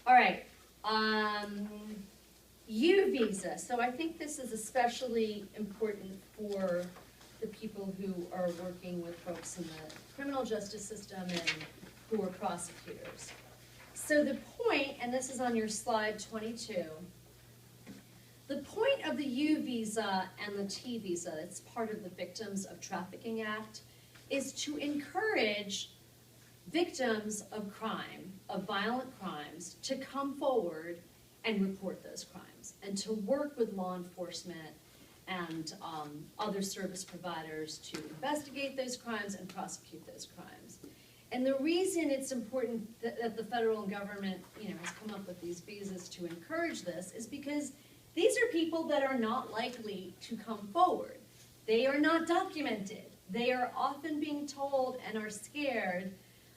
All right. U visa. So I think this is especially important for the people who are working with folks in the criminal justice system and who are prosecutors. So the point, and this is on your slide 22, the point of the U visa and the T visa, it's part of the Victims of Trafficking Act, is to encourage victims of crime, of violent crimes, to come forward and report those crimes, and to work with law enforcement and other service providers to investigate those crimes and prosecute those crimes. And the reason it's important that the federal government, has come up with these visas to encourage this is because these are people that are not likely to come forward. They are not documented. They are often being told and are scared.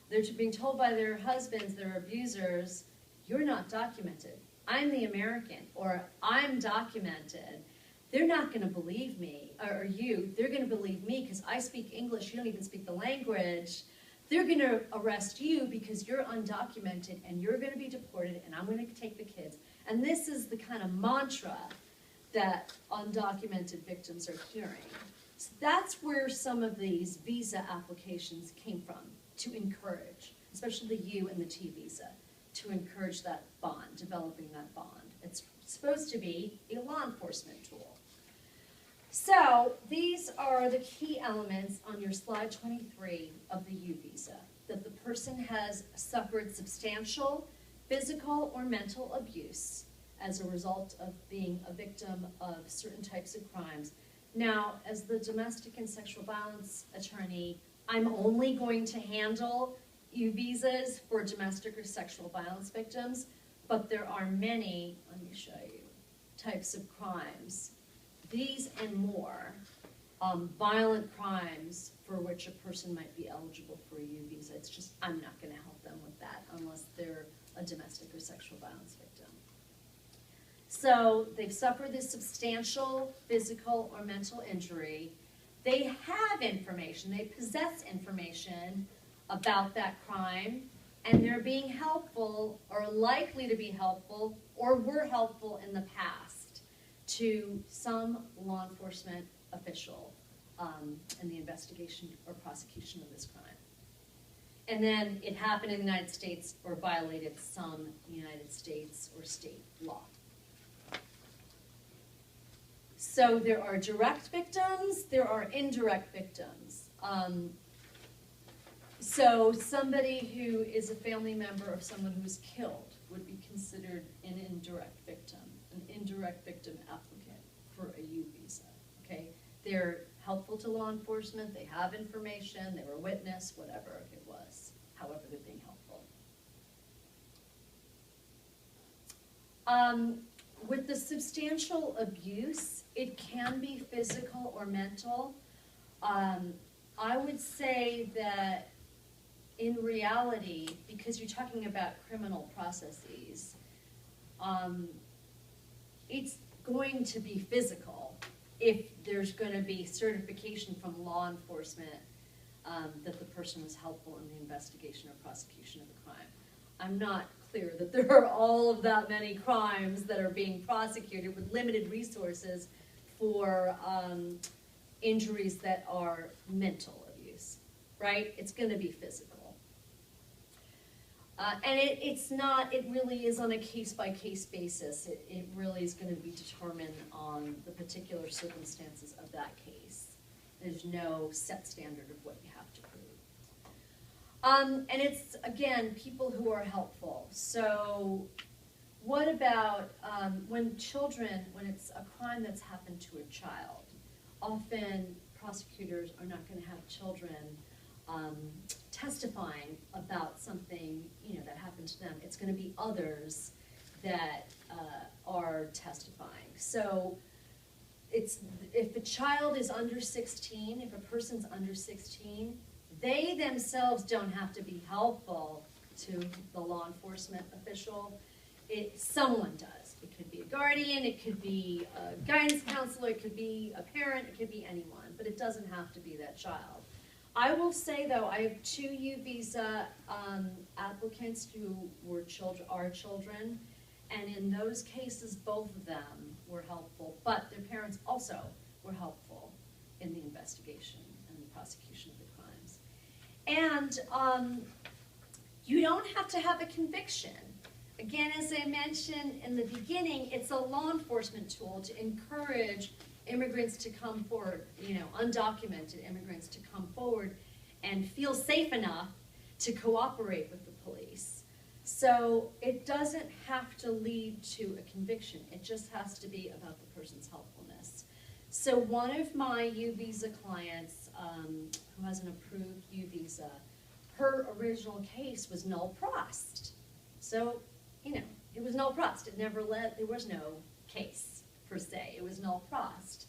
They're being told by their husbands, their abusers, you're not documented. I'm the American, or I'm documented. They're not going to believe me, or you. They're going to believe me because I speak English. You don't even speak the language. They're going to arrest you because you're undocumented, and you're going to be deported, and I'm going to take the kids. And this is the kind of mantra that undocumented victims are hearing. So that's where some of these visa applications came from, to encourage, especially the U and the T visa, to encourage that bond, developing that bond. It's supposed to be a law enforcement tool. So these are the key elements on your slide 23 of the U visa, that the person has suffered substantial physical or mental abuse as a result of being a victim of certain types of crimes. Now, as the domestic and sexual violence attorney, I'm only going to handle U visas for domestic or sexual violence victims, but there are many, let me show you, types of crimes, these and more, violent crimes for which a person might be eligible for a U visa. It's just, I'm not going to help them with that unless they're a domestic or sexual violence victim. So they've suffered this substantial physical or mental injury. They have information, they possess information about that crime, and they're being helpful, or likely to be helpful, or were helpful in the past to some law enforcement official in the investigation or prosecution of this crime. And then it happened in the United States or violated some United States or state law. So there are direct victims, there are indirect victims. So somebody who is a family member of someone who was killed would be considered an indirect victim applicant for a U visa, okay? They're helpful to law enforcement, they have information, they were a witness, whatever it was, however they're being helpful. With the substantial abuse, it can be physical or mental. I would say that in reality, because you're talking about criminal processes, it's going to be physical if there's going to be certification from law enforcement that the person was helpful in the investigation or prosecution of the crime. I'm not clear that there are all of that many crimes that are being prosecuted with limited resources for injuries that are mental abuse, right? It's going to be physical. And it really is on a case-by-case basis. It really is going to be determined on the particular circumstances of that case. There's no set standard of what you have to prove. And it's, again, people who are helpful. So what about when it's a crime that's happened to a child? Often prosecutors are not going to have children testifying about something that happened to them. It's going to be others that are testifying. So if a child is under 16, if a person's under 16, they themselves don't have to be helpful to the law enforcement official. Someone does. It could be a guardian, it could be a guidance counselor, it could be a parent, it could be anyone, but it doesn't have to be that child. I will say though, I have 2 U visa applicants who were are children, and in those cases, both of them were helpful, but their parents also were helpful in the investigation and the prosecution of the crimes. And you don't have to have a conviction. Again, as I mentioned in the beginning, it's a law enforcement tool to encourage immigrants to come forward, undocumented immigrants to come forward and feel safe enough to cooperate with the police. So it doesn't have to lead to a conviction. It just has to be about the person's helpfulness. So one of my U visa clients, who has an approved U visa, her original case was null prost. So, it was null prost. It never there was no case per se. It was null prost.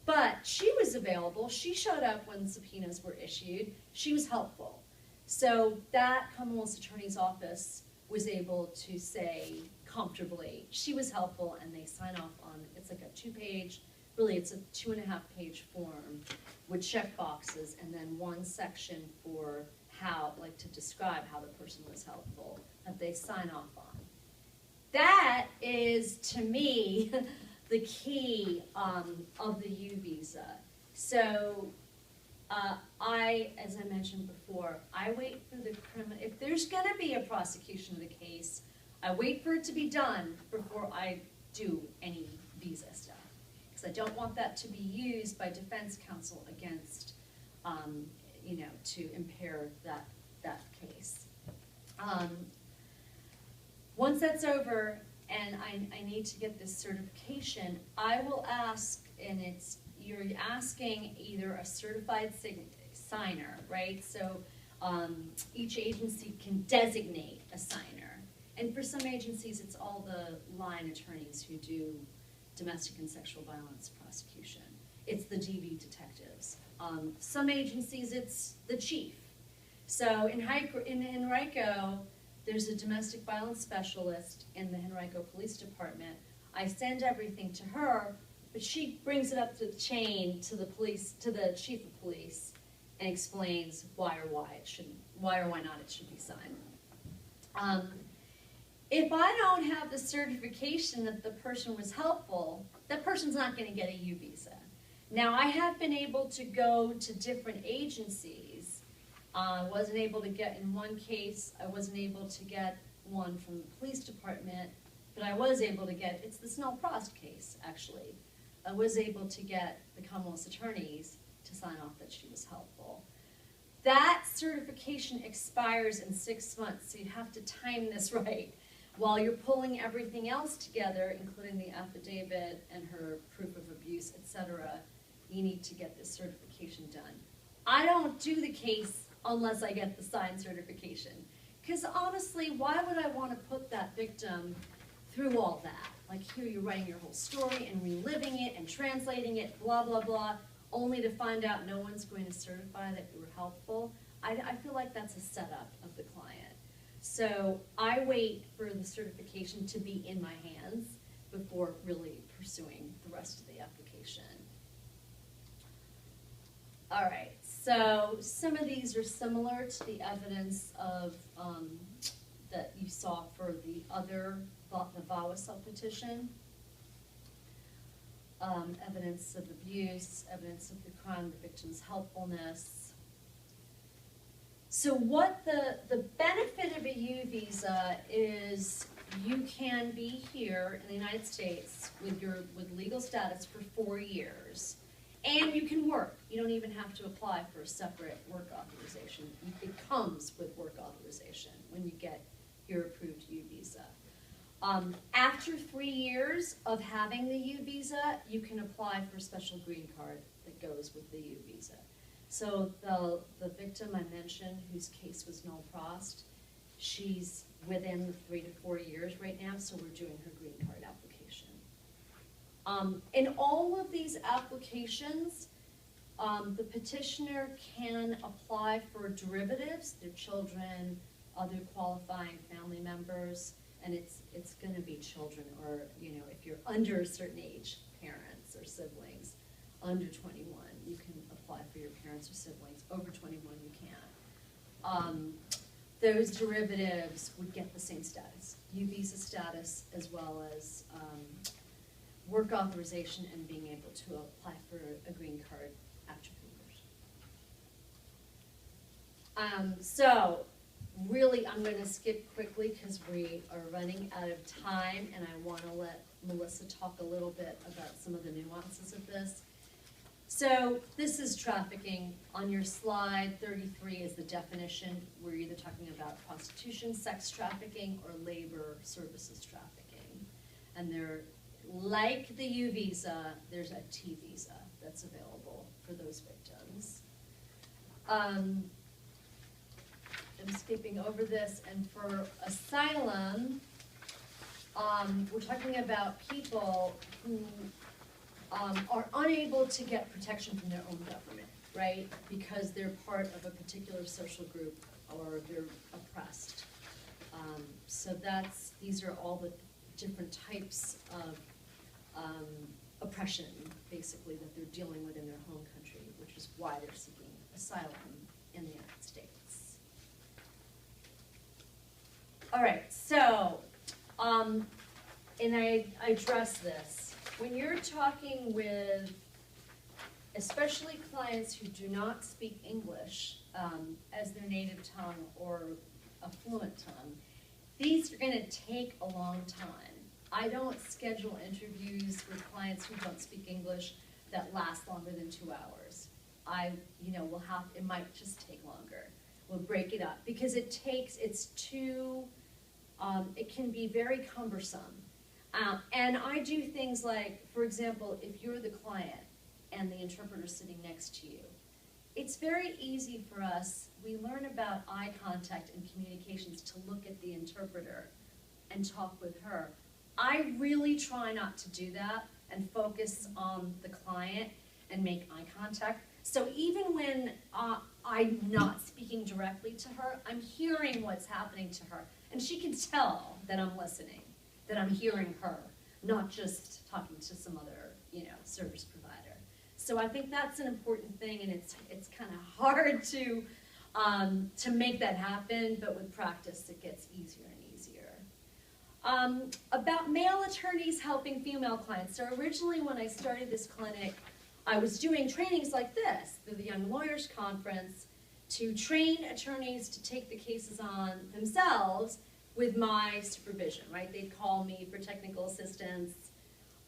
But she was available. She showed up when subpoenas were issued. She was helpful. So that Commonwealth Attorney's Office was able to say comfortably, she was helpful, and they sign off on, it's like a 2-page, really it's a 2.5-page form with check boxes and then one section for how, to describe how the person was helpful, that they sign off on. That is, to me, the key of the U visa. So as I mentioned before, I wait for the criminal, if there's gonna be a prosecution of the case, I wait for it to be done before I do any visa stuff. Because I don't want that to be used by defense counsel against, to impair that case. Once that's over, and I need to get this certification, I will ask, and you're asking either a certified signer, right? So each agency can designate a signer. And for some agencies, it's all the line attorneys who do domestic and sexual violence prosecution. It's the DV detectives. Some agencies, it's the chief. So in Henrico, there's a domestic violence specialist in the Henrico Police Department. I send everything to her, but she brings it up the chain to the police, to the chief of police, and explains why or why not it should be signed. If I don't have the certification that the person was helpful, that person's not going to get a U visa. Now, I have been able to go to different agencies. Wasn't able to get, in one case, I wasn't able to get one from the police department, but I was able to get, it's the Snell Prost case, actually. I was able to get the Commonwealth's attorneys to sign off that she was helpful. That certification expires in 6 months, so you have to time this right. While you're pulling everything else together, including the affidavit and her proof of abuse, etc., you need to get this certification done. I don't do the case unless I get the signed certification. Because honestly, why would I want to put that victim through all that? Like here you're writing your whole story and reliving it and translating it, blah, blah, blah, only to find out no one's going to certify that you were helpful. I feel like that's a setup of the client. So I wait for the certification to be in my hands before really pursuing the rest of the application. All right, so some of these are similar to the evidence of that you saw for the VAWA sub-petition. Evidence of abuse, evidence of the crime, the victim's helpfulness. So what the benefit of a U visa is, you can be here in the United States with legal status for 4 years, and you can work. You don't even have to apply for a separate work authorization. It comes with work authorization when you get your approved U visa. After 3 years of having the U visa, you can apply for a special green card that goes with the U visa. So the victim I mentioned, whose case was null prost, she's within 3 to 4 years right now, so we're doing her green card application. In all of these applications, the petitioner can apply for derivatives, their children, other qualifying family members, and it's going to be children, or if you're under a certain age, parents or siblings. Under 21, you can apply for your parents or siblings. Over 21, you can't. Those derivatives would get the same status, U-visa status, as well as work authorization and being able to apply for a green card after 3 years. So really, I'm going to skip quickly because we are running out of time, and I want to let Melissa talk a little bit about some of the nuances of this. So this is trafficking. On your slide, 33 is the definition. We're either talking about prostitution, sex trafficking, or labor services trafficking. And they're, like the U visa, there's a T visa that's available for those victims. I'm skipping over this, and for asylum, we're talking about people who are unable to get protection from their own government, right? Because they're part of a particular social group or they're oppressed. So these are all the different types of oppression, basically, that they're dealing with in their home country, which is why they're seeking asylum in the United States. All right, so, and I address this. When you're talking with, especially clients who do not speak English as their native tongue or a fluent tongue, these are going to take a long time. I don't schedule interviews with clients who don't speak English that last longer than 2 hours. It might just take longer. We'll break it up because it can be very cumbersome. And I do things like, for example, if you're the client and the interpreter's sitting next to you, it's very easy for us, we learn about eye contact and communications to look at the interpreter and talk with her. I really try not to do that and focus on the client and make eye contact. So even when I'm not speaking directly to her, I'm hearing what's happening to her. And she can tell that I'm listening, that I'm hearing her, not just talking to some other, service provider. So I think that's an important thing, and it's kind of hard to make that happen, but with practice it gets easier and easier. About male attorneys helping female clients. So originally when I started this clinic, I was doing trainings like this through the Young Lawyers Conference to train attorneys to take the cases on themselves with my supervision, right? They'd call me for technical assistance.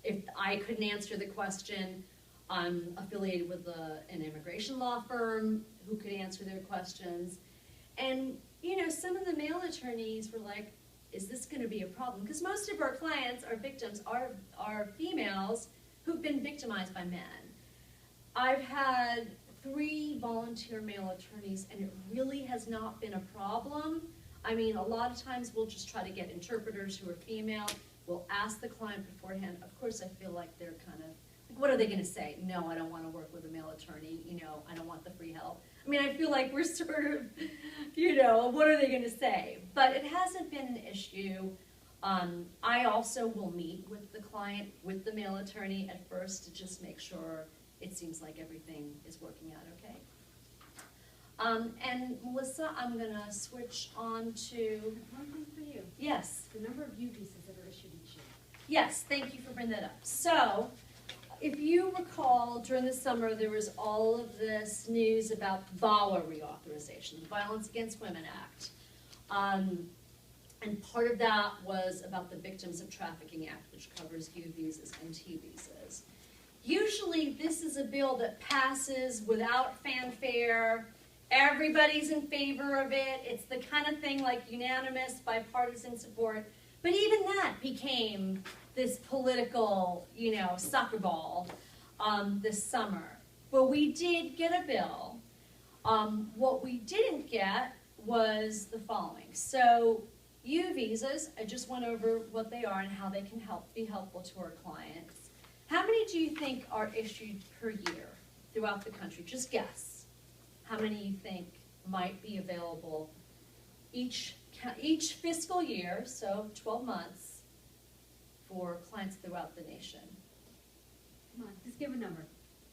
If I couldn't answer the question, I'm affiliated with an immigration law firm who could answer their questions. And, some of the male attorneys were like, is this going to be a problem? Because most of our clients, our victims, are females who've been victimized by men. I've had 3 volunteer male attorneys, and it really has not been a problem. I mean, a lot of times we'll just try to get interpreters who are female. We'll ask the client beforehand. Of course, I feel like they're kind of, like, what are they going to say? No, I don't want to work with a male attorney. I don't want the free help. I mean, I feel like we're sort of, what are they going to say? But it hasn't been an issue. I also will meet with the client, with the male attorney at first to just make sure it seems like everything is working out okay. And Melissa, I'm going to switch on to... One thing for you. Yes. The number of U visas that are issued each year. Yes, thank you for bringing that up. So, if you recall, during the summer there was all of this news about VAWA reauthorization, the Violence Against Women Act. And part of that was about the Victims of Trafficking Act, which covers U visas and T visas. Usually this is a bill that passes without fanfare. Everybody's in favor of it. It's the kind of thing like unanimous, bipartisan support. But even that became this political, soccer ball this summer. But we did get a bill. What we didn't get was the following. So U visas, I just went over what they are and how they can be helpful to our clients. How many do you think are issued per year throughout the country? Just guess. How many you think might be available each fiscal year, so 12 months, for clients throughout the nation? Come on, just give a number.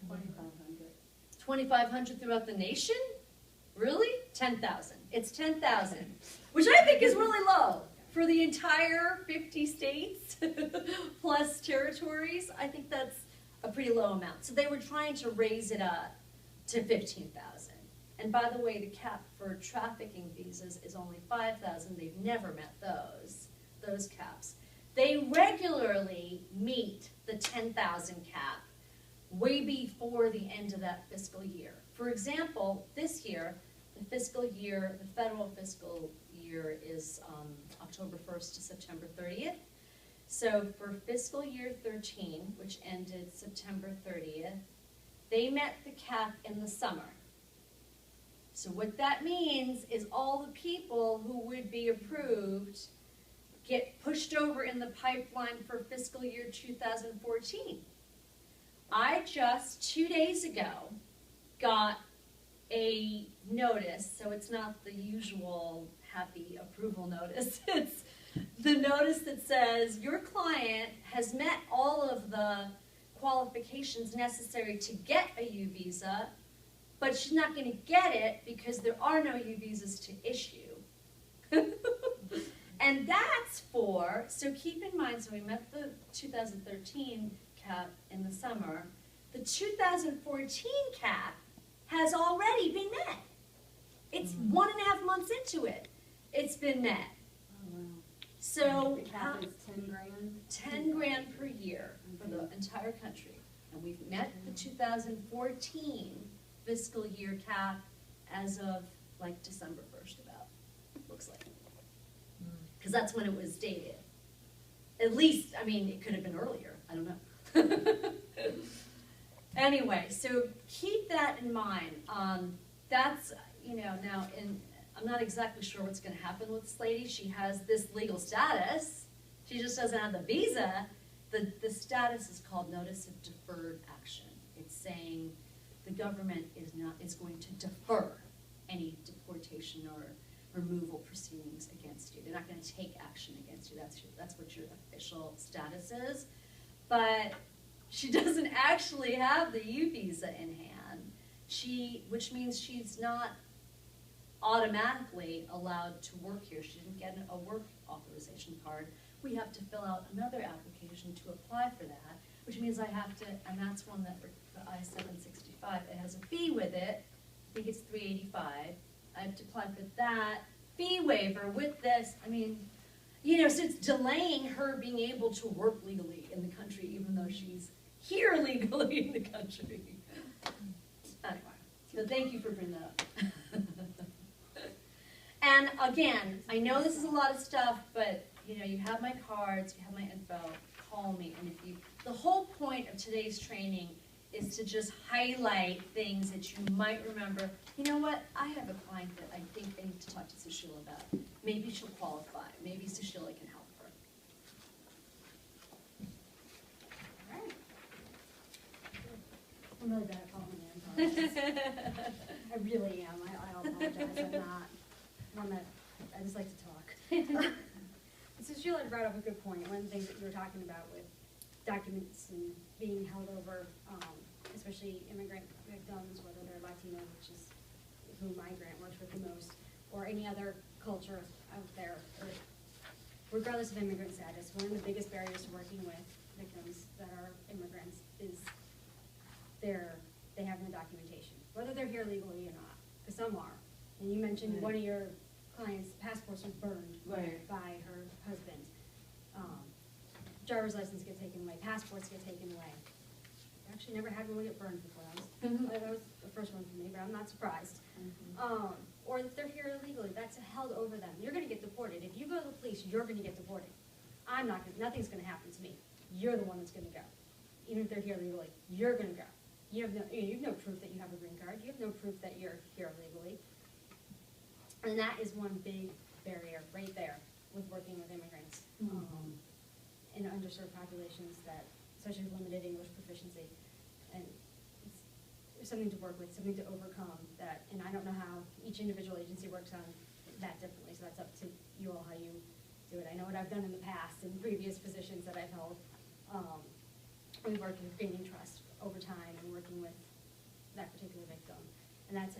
2,500. 2,500 throughout the nation? Really? 10,000. It's 10,000, which I think is really low for the entire 50 states plus territories. I think that's a pretty low amount. So they were trying to raise it up to 15,000. And by the way, the cap for trafficking visas is only 5,000. They've never met those caps. They regularly meet the 10,000 cap way before the end of that fiscal year. For example, this year, the federal fiscal year is October 1st to September 30th. So for fiscal year 13, which ended September 30th, they met the cap in the summer. So what that means is all the people who would be approved get pushed over in the pipeline for fiscal year 2014. I just 2 days ago got a notice, so it's not the usual happy approval notice. It's the notice that says your client has met all of the qualifications necessary to get a U visa, but she's not going to get it because there are no U visas to issue. And that's for, so keep in mind, so we met the 2013 cap in the summer. The 2014 cap has already been met. It's 1.5 months into it. It's been met. Oh, wow. So The cap is 10 grand? 10 grand per year for the entire country. And we've met the 2014 fiscal year cap as of like December 1st about, looks like. Because that's when it was dated. At least, I mean, it could have been earlier. I don't know. Anyway, so keep that in mind. That's, now, I'm not exactly sure what's going to happen with this lady. She has this legal status. She just doesn't have the visa. The status is called Notice of Deferred Action. It's saying the government is going to defer any deportation or removal proceedings against you. They're not going to take action against you. That's what your official status is. But she doesn't actually have the U visa in hand. Which means she's not automatically allowed to work here. She didn't get a work authorization card. We have to fill out another application to apply for that, which means I have to, and that's one that the I-765, it has a fee with it. I think it's $385. I have to apply for that fee waiver with this. I mean, so it's delaying her being able to work legally in the country, even though she's here legally in the country. Anyway, so thank you for bringing that up. And again, I know this is a lot of stuff, but you have my cards, you have my info, call me. And the whole point of today's training is to just highlight things that you might remember. You know what? I have a client that I think I need to talk to Sushila about. Maybe she'll qualify. Maybe Sushila can help her. All right. I'm really bad at calling in. I really am. I apologize. I'm not one that, I just like to talk. So Sheila brought up a good point. One of the things that you were talking about with documents and being held over, especially immigrant victims, whether they're Latino, which is who my grant works with the most, or any other culture out there, or regardless of immigrant status, one of the biggest barriers to working with victims that are immigrants is they have no documentation, whether they're here legally or not, because some are. And you mentioned one of your clients' passports was burned by her husband. Driver's license get taken away, passports get taken away. I actually never had one get burned before. That was the first one for me, but I'm not surprised. Or if they're here illegally, that's held over them. You're going to get deported. If you go to the police, you're going to get deported. Nothing's going to happen to me. You're the one that's going to go. Even if they're here legally, you're going to go. You have no proof that you have a green card. You have no proof that you're here legally. And that is one big barrier right there with working with immigrants in underserved populations, that especially limited English proficiency. And it's something to work with, something to overcome that. And I don't know how each individual agency works on that differently, so that's up to you all how you do it. I know what I've done in the past in previous positions that I've held. We've worked with gaining trust over time and working with that particular victim. And that's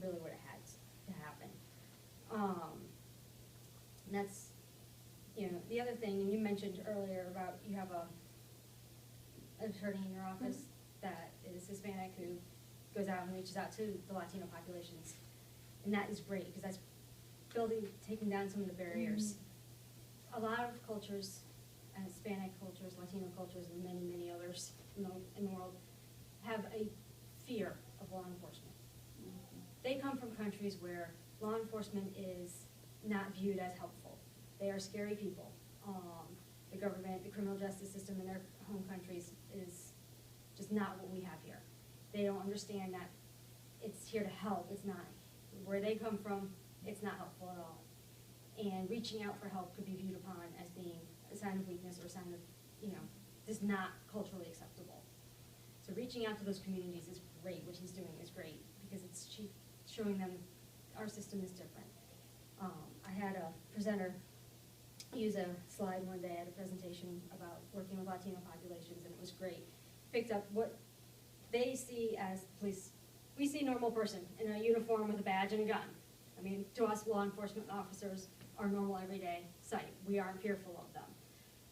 really what it had to happen. And that's, you know, the other thing, and you mentioned earlier about you have an attorney in your office that is Hispanic who goes out and reaches out to the Latino populations. And that is great, because that's taking down some of the barriers. A lot of cultures, Hispanic cultures, Latino cultures, and many, many others in the world, have a fear of law enforcement. They come from countries where law enforcement is not viewed as helpful. They are scary people. The government, the criminal justice system in their home countries is just not what we have here. They don't understand that it's here to help. It's not. Where they come from, it's not helpful at all. And reaching out for help could be viewed upon as being a sign of weakness or a sign of, you know, just not culturally acceptable. So reaching out to those communities is great. What he's doing is great, because it's showing them our system is different. I had a presenter use a slide one day at a presentation about working with Latino populations, and it was great. Picked up what they see as police. We see a normal person in a uniform with a badge and a gun. I mean, to us, law enforcement officers are normal everyday sight. We aren't fearful of them.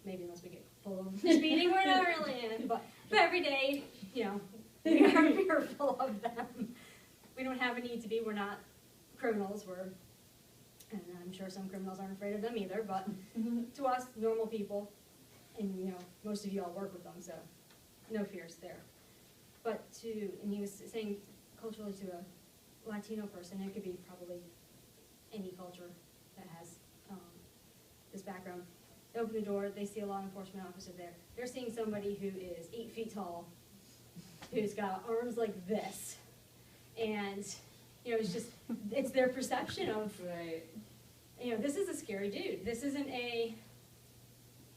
Maybe unless we get full of speeding, we're not really in. But every day, you know, we are fearful of them. We don't have a need to be. We're not criminals. And I'm sure some criminals aren't afraid of them either. But to us, normal people, and you know, most of you all work with them, so no fears there. But and he was saying culturally to a Latino person, it could be probably any culture that has this background. They open the door, they see a law enforcement officer there. They're seeing somebody who is 8 feet tall, who's got arms like this. And, you know, it's their perception of, Right. You know, this is a scary dude. This isn't a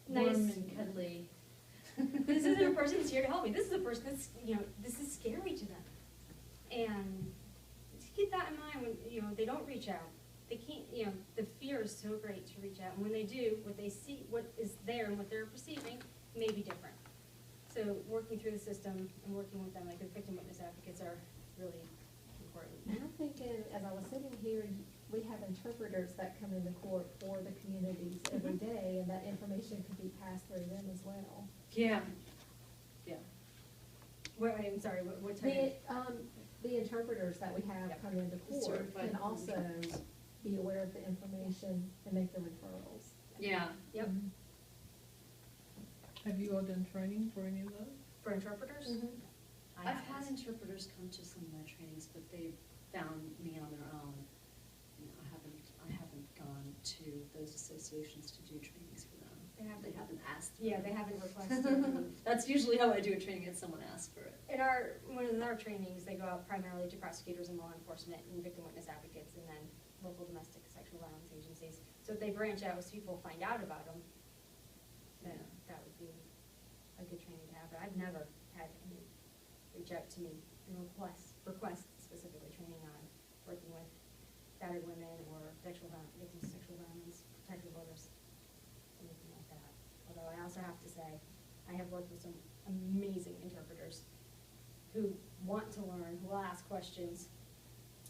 nice, warm and cuddly. this isn't a person who's here to help me. This is a person that's, you know, this is scary to them. And to keep that in mind when, you know, they don't reach out. They can't, you know, the fear is so great to reach out. And when they do, what they see, what is there and what they're perceiving may be different. So working through the system and working with them, like the victim witness advocates, are really important. And I'm thinking, as I was sitting here, we have interpreters that come into court for the communities every day, and that information could be passed through them as well. Yeah. Yeah. What, I'm sorry, what type of? The interpreters that we have Yep. come into court Certified can also interpreters. be aware of the information and make the referrals. Yeah. Yep, Have you all done training for any of those? for interpreters? I I've had haven't. interpreters come to some of my trainings, but they've found me on their own. You know, I haven't gone to those associations to do trainings for them. They haven't. They haven't asked. Yeah, for they it. haven't requested any. That's usually how I do a training, is someone asks for it. In one of our trainings, they go out primarily to prosecutors and law enforcement and victim witness advocates, and then local domestic sexual violence agencies. So if they branch out, as people find out about them, then that would be a good training to have. But I've never had any reach out to me and request specifically training on working with battered women or victims of sexual violence, protective orders, anything like that. Although I also have to say, I have worked with some amazing interpreters who want to learn, who will ask questions,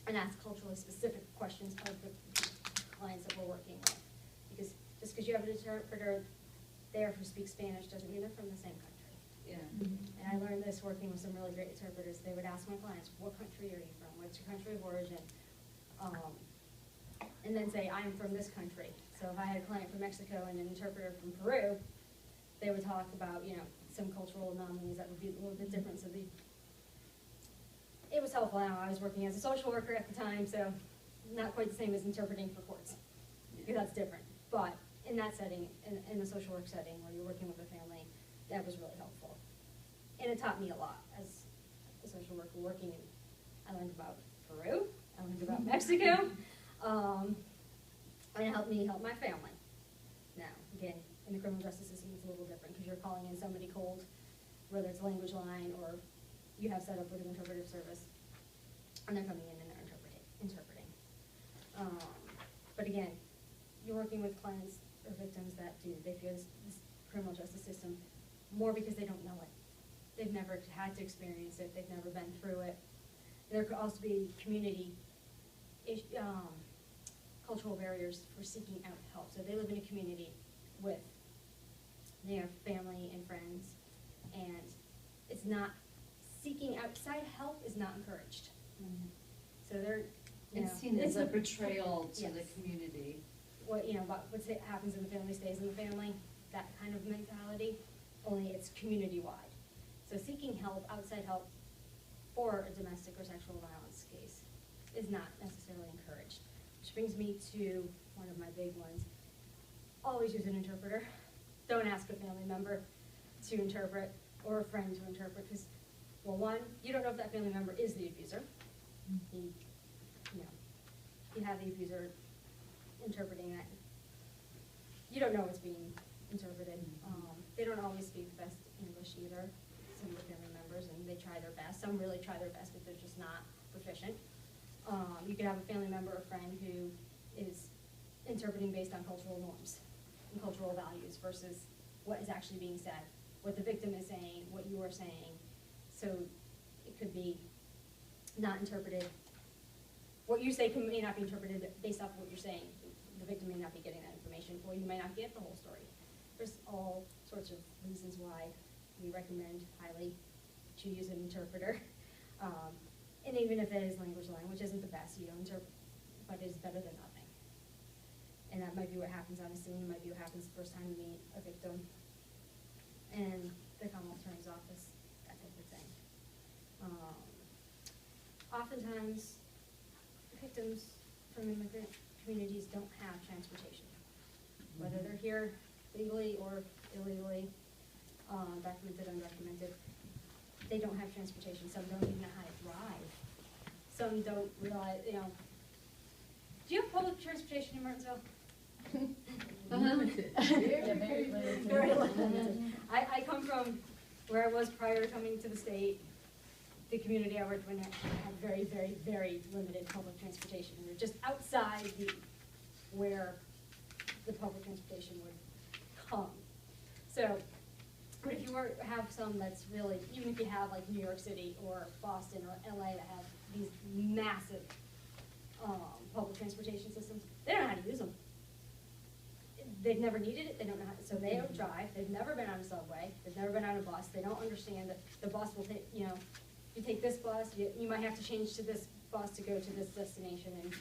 and ask culturally specific questions of the clients that we're working with. Because just because you have an interpreter there who speaks Spanish doesn't mean they're from the same country. Yeah. And I learned this working with some really great interpreters. They would ask my clients, what country are you from? What's your country of origin? And then say, I'm from this country. So if I had a client from Mexico and an interpreter from Peru, they would talk about, you know, some cultural anomalies that would be a little bit different. So it was helpful. I was working as a social worker at the time, so not quite the same as interpreting for courts, because that's different. But in that setting, in a social work setting where you're working with a family, that was really helpful. And it taught me a lot as a social worker working in, I learned about Peru, I learned about Mexico, and it helped me help my family. Now, again, in the criminal justice system, it's a little different because you're calling in somebody cold, whether it's language line or you have set up with an interpretive service, and they're coming in and they're interpreting. But again, you're working with clients or victims that they fear this criminal justice system more because they don't know it. they've never had to experience it, they've never been through it. There could also be cultural barriers for seeking out help. So they live in a community with their family and friends, and it's not, seeking outside help is not encouraged. So they're, you know. It's seen as a it's betrayal to the Yes. community. What, you know, what happens in the family stays in the family, that kind of mentality, only it's community-wide. So seeking help, outside help, for a domestic or sexual violence case is not necessarily encouraged. Which brings me to one of my big ones. Always use an interpreter. Don't ask a family member to interpret or a friend to interpret, because, well, one, you don't know if that family member is the abuser. You have the abuser interpreting that. You don't know what's being interpreted. They don't always speak the best English either, some of the family members, and they try their best. Some really try their best, but they're just not proficient. You could have a family member or friend who is interpreting based on cultural norms and cultural values versus what is actually being said, what the victim is saying, what you are saying. So it could be not interpreted. What you say may not be interpreted based off of what you're saying. The victim may not be getting that information, or you may not get the whole story. There's all sorts of reasons why we recommend highly to use an interpreter. And even if it is language line, which isn't the best, you don't interpret, but it is better than nothing. And that might be what happens on a scene, it might be what happens the first time you meet a victim in the Commonwealth Attorney's Office, that type of thing. Oftentimes, victims from immigrant communities don't have transportation, whether they're here legally or illegally, documented, undocumented. They don't have transportation. Some don't even know how to drive. Some don't realize, you know. Do you have public transportation in Martinsville? Limited. Yeah, very limited. Very limited. I come from where I was prior to coming to the state. The community I worked in had very, very, very limited public transportation. We were just outside where the public transportation would come. So, but if you have some that's really, even if you have like New York City or Boston or LA that have these massive public transportation systems, they don't know how to use them. They've never needed it, they don't know how, so they don't drive, they've never been on a subway, they've never been on a bus, they don't understand that the bus will take, you know, you take this bus, you might have to change to this bus to go to this destination, and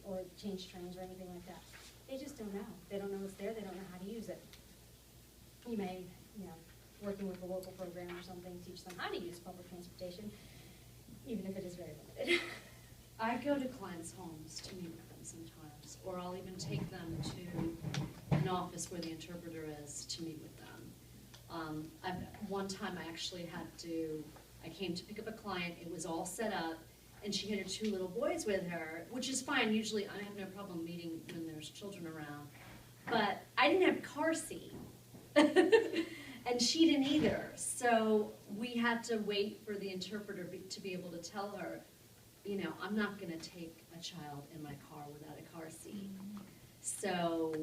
or change trains or anything like that. They just don't know. They don't know it's there, they don't know how to use it. You may, you know, working with a local program or something, teach them how to use public transportation, even if it is very limited. I go to clients' homes to meet with them sometimes, or I'll even take them to an office where the interpreter is to meet with them. One time I actually I came to pick up a client, it was all set up, and she had her 2 little boys with her, which is fine, usually I have no problem meeting when there's children around, but I didn't have a car seat. And she didn't either, so we had to wait for the interpreter to be able to tell her, you know, I'm not gonna take a child in my car without a car seat. So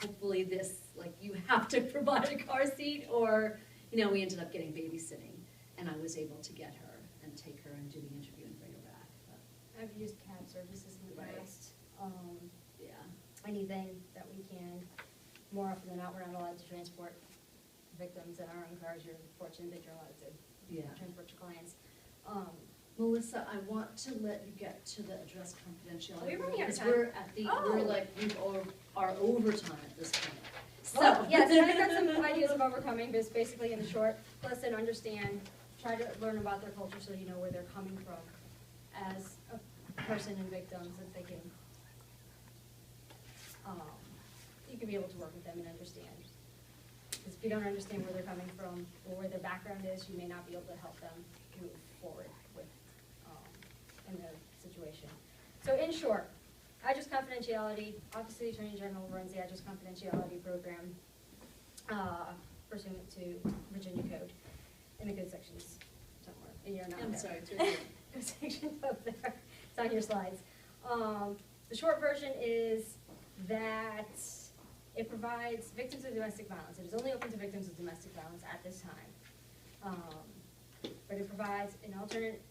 hopefully this, like, you have to provide a car seat, or, you know, we ended up getting babysitting, and I was able to get her and take her and do the interview and bring her back. But, I've used cab services in the Right. past. yeah. Anything that we can. More often than not, we're not allowed to transport victims in our own cars. You're fortunate that you're allowed to Yeah. transport your clients. Melissa, I want to let you get to the address confidentiality. We're running out of because time. we're at the, Oh. we're like, our overtime at this point. So. So, yes, and I've got some ideas of overcoming this, basically in short. Listen, understand, try to learn about their culture so you know where they're coming from as a person and victims, that they can, you can be able to work with them and understand. Because if you don't understand where they're coming from or where their background is, you may not be able to help them move forward with, in their situation. So in short, address confidentiality, Office of the Attorney General runs the address confidentiality program pursuant to Virginia Code, in the code sections somewhere, and you're not there. I'm sorry, to Code sections up there, it's on your slides. The short version is that it provides victims of domestic violence, it is only open to victims of domestic violence at this time. But it provides an alternate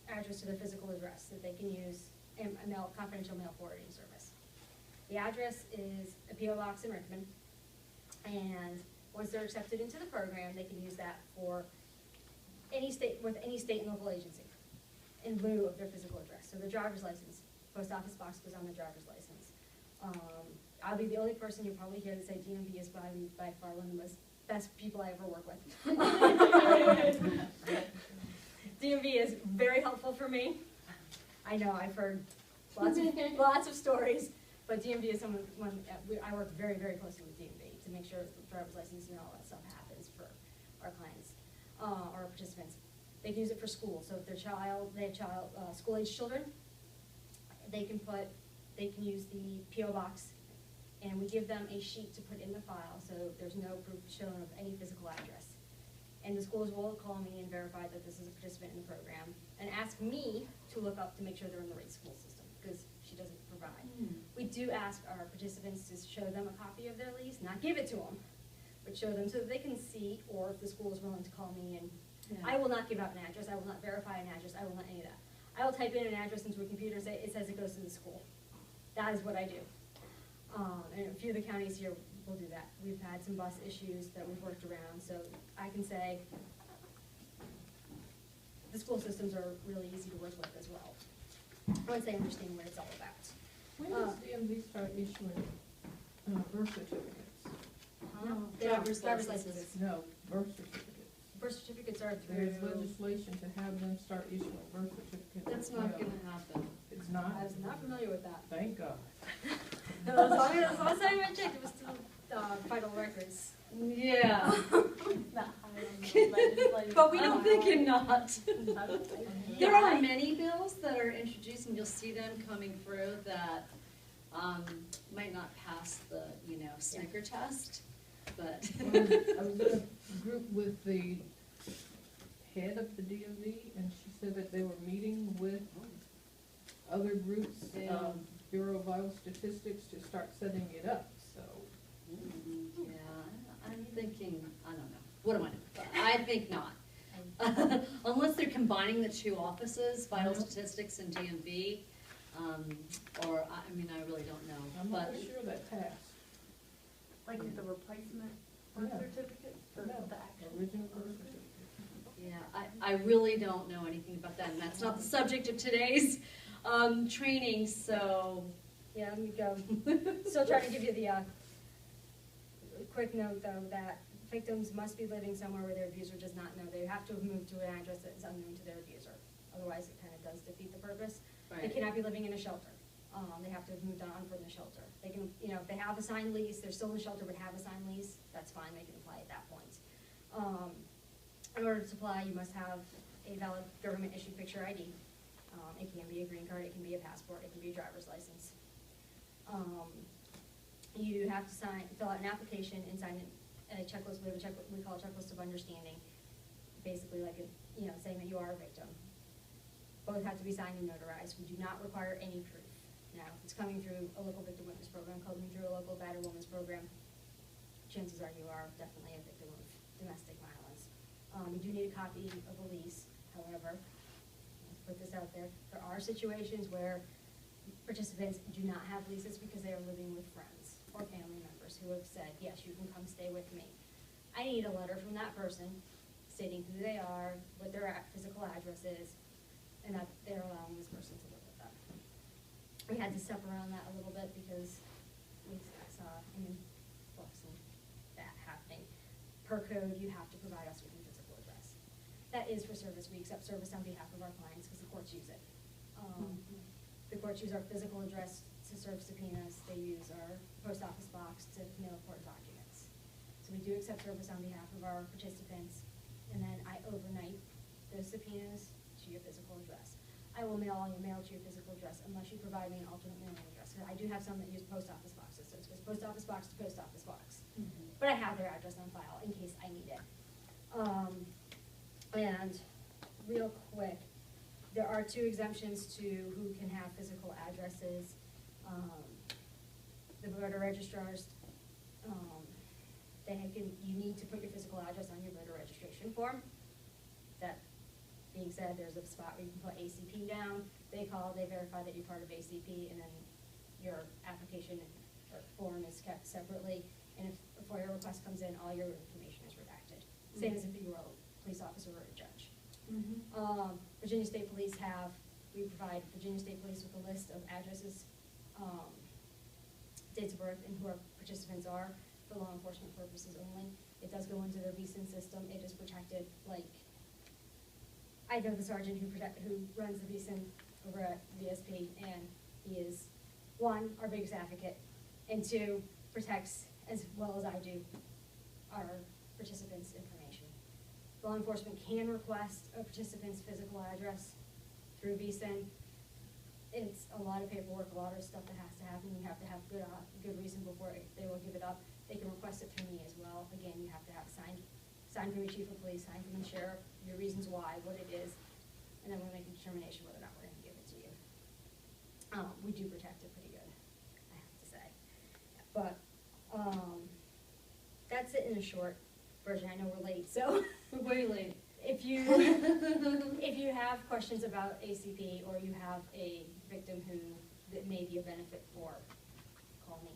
address to their physical address that they can use in a confidential mail forwarding service. The address is a P.O. Box in Richmond, and once they're accepted into the program, they can use that for any state, with any state and local agency in lieu of their physical address. So their driver's license, post office box goes on their driver's license. I'll be the only person you'll probably hear that say DMV is by far one of the best people I ever work with. DMV is very helpful for me. I know, I've heard lots of stories, but DMV is I work very, very closely with DMV to make sure the driver's license and all that stuff happens for our clients, or our participants. They can use it for school, so if they have school-age children, they can use the P.O. Box, and we give them a sheet to put in the file, so there's no proof shown of any physical address. And the schools will call me and verify that this is a participant in the program, and ask me to look up to make sure they're in the right school system, because she doesn't provide. We do ask our participants to show them a copy of their lease, not give it to them, but show them so that they can see, or if the school is willing to call me and I will not give out an address, I will not verify an address, I will not any of that. I will type in an address into a computer and say, it says it goes to the school. That is what I do. And a few of the counties here will do that. We've had some bus issues that we've worked around, so I can say the school systems are really easy to work with as well, once they understand what it's all about. When does DMV start issuing birth certificates? Driver's licenses. No, birth certificates. Birth certificates are There's through, legislation to have them start issuing birth certificates. That's as not well. gonna happen. It's not? I was not familiar with that. Thank God. The last time I checked, it was still vital records. Yeah. But But we don't think it not. There Yeah, are many bills that are introduced, and you'll see them coming through that might not pass the, Snicker test, but. I was in a group with the head of the DMV, and she said that they were meeting with other groups, Yeah. Bureau of Vital Statistics, to start setting it up, so. Yeah, I'm thinking, I don't know, what am I think not. Unless they're combining the two offices, Vital Statistics and DMV, or, I really don't know. I'm not But sure that passed. Like the replacement birth Yeah. certificate or No, the actual? original birth certificate. yeah, I really don't know anything about that, and that's not the subject of today's training, so. yeah, let me go. Still trying to give you the quick note, though, that victims must be living somewhere where their abuser does not know. They have to have moved to an address that is unknown to their abuser. Otherwise, it kind of does defeat the purpose. They cannot be living in a shelter. They have to have moved on from the shelter. They can, if they have a signed lease, they're still in the shelter but have a signed lease, that's fine, they can apply at that point. In order to apply, you must have a valid government-issued picture ID. It can be a green card, it can be a passport, it can be a driver's license. You have to fill out an application and sign a checklist. We have a checklist, we call it checklist of understanding. Basically like saying that you are a victim. Both have to be signed and notarized. We do not require any proof. Now, if it's coming through a local victim witness program, coming through a local battered women's program, chances are you are definitely a victim of domestic violence. You do need a copy of a lease, however, let's put this out there. There are situations where participants do not have leases because they are living with friends or family members who have said, yes, you can come stay with me. I need a letter from that person stating who they are, what their physical address is, and that they're allowing this person to live with them. We had to step around that a little bit because we saw an influx of that happening. Per code, you have to provide us with your physical address. That is for service. We accept service on behalf of our clients because the courts use it. The courts use our physical address to serve subpoenas. They use our post office box to mail court documents. So we do accept service on behalf of our participants, and then I overnight those subpoenas to your physical address. I will mail all your mail to your physical address unless you provide me an alternate mailing address. I do have some that use post office boxes, so it goes post office box to post office box. But I have their address on file in case I need it. And real quick, there are 2 exemptions to who can have physical addresses. The voter registrars, you need to put your physical address on your voter registration form. being said, there's a spot where you can put ACP down, they call, they verify that you're part of ACP, and then your application or form is kept separately, and if a FOIA request comes in, all your information is redacted, same as if you were a police officer or a judge. Virginia State Police we provide Virginia State Police with a list of addresses, dates of birth, and who our participants are for law enforcement purposes only. It does go into their VSIN system, it is protected, like, I know the sergeant who runs the VSIN over at VSP, and he is, one, our biggest advocate, and two, protects as well as I do our participants' information. Law enforcement can request a participant's physical address through VSIN. It's a lot of paperwork, a lot of stuff that has to happen. You have to have good reason before they will give it up. They can request it through me as well. Again, you have to have signed from your chief of police, signed from the sheriff, your reasons why, what it is, and then we'll make a determination whether or not we're gonna give it to you. We do protect it pretty good, I have to say. But, that's it in a short version. I know we're late, so. We're way late. If you have questions about ACP, or you have a victim that may be a benefit for, call me.